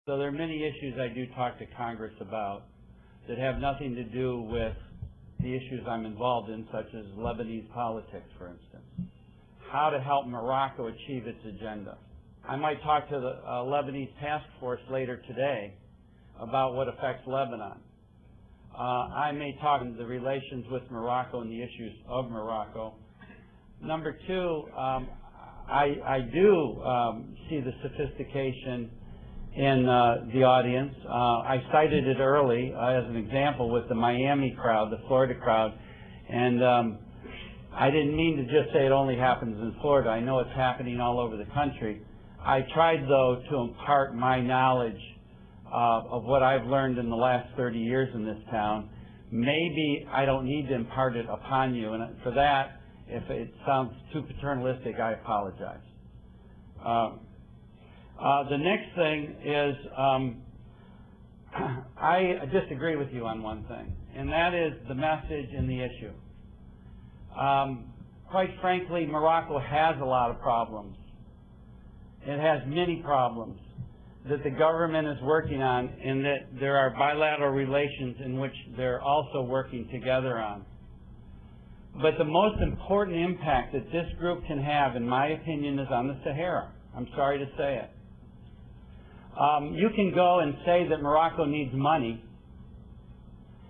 So there are many issues I do talk to Congress about that have nothing to do with the issues I'm involved in, such as Lebanese politics, for instance. How to help Morocco achieve its agenda. I might talk to the Lebanese task force later today about what affects Lebanon. I may talk about the relations with Morocco and the issues of Morocco. Number two, I do see the sophistication in the audience. I cited it early as an example with the Miami crowd, the Florida crowd, and I didn't mean to just say it only happens in Florida. I know it's happening all over the country. I tried, though, to impart my knowledge of what I've learned in the last 30 years in this town. Maybe I don't need to impart it upon you, and for that, if it sounds too paternalistic, I apologize. The next thing is I disagree with you on one thing, and that is the message and the issue. Quite frankly, Morocco has a lot of problems. It has many problems that the government is working on, and that there are bilateral relations in which they're also working together on. But the most important impact that this group can have, in my opinion, is on the Sahara. I'm sorry to say it. You can go and say that Morocco needs money,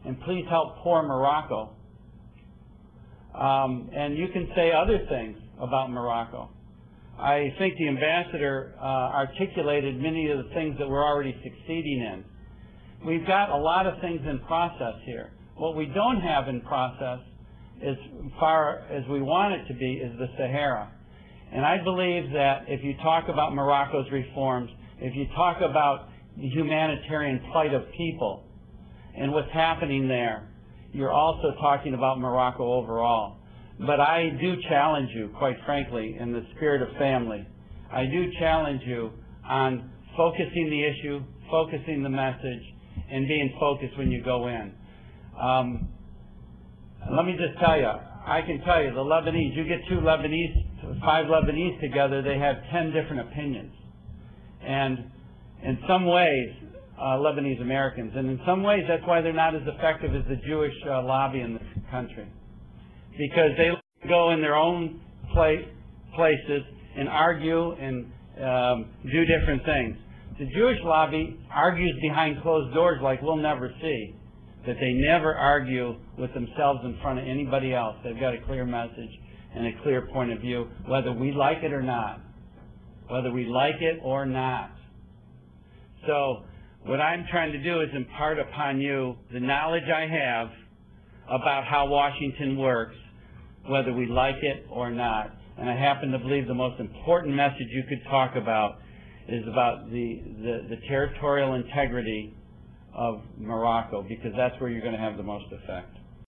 and please help poor Morocco. And you can say other things about Morocco. I think the ambassador articulated many of the things that we're already succeeding in. We've got a lot of things in process here. What we don't have in process, as far as we want it to be, is the Sahara. And I believe that if you talk about Morocco's reforms, if you talk about the humanitarian plight of people and what's happening there, you're also talking about Morocco overall. But I do challenge you, quite frankly, in the spirit of family. I do challenge you on focusing the issue, focusing the message, and being focused when you go in. Let me just tell you, I can tell you, the Lebanese, you get five Lebanese together, they have 10 different opinions. And in some ways, Lebanese Americans, and in some ways that's why they're not as effective as the Jewish lobby in this country. Because they go in their own places and argue and do different things. The Jewish lobby argues behind closed doors like we'll never see, that they never argue with themselves in front of anybody else. They've got a clear message and a clear point of view, whether we like it or not. Whether we like it or not. So what I'm trying to do is impart upon you the knowledge I have about how Washington works, whether we like it or not. And I happen to believe the most important message you could talk about is about the territorial integrity of Morocco, because that's where you're going to have the most effect.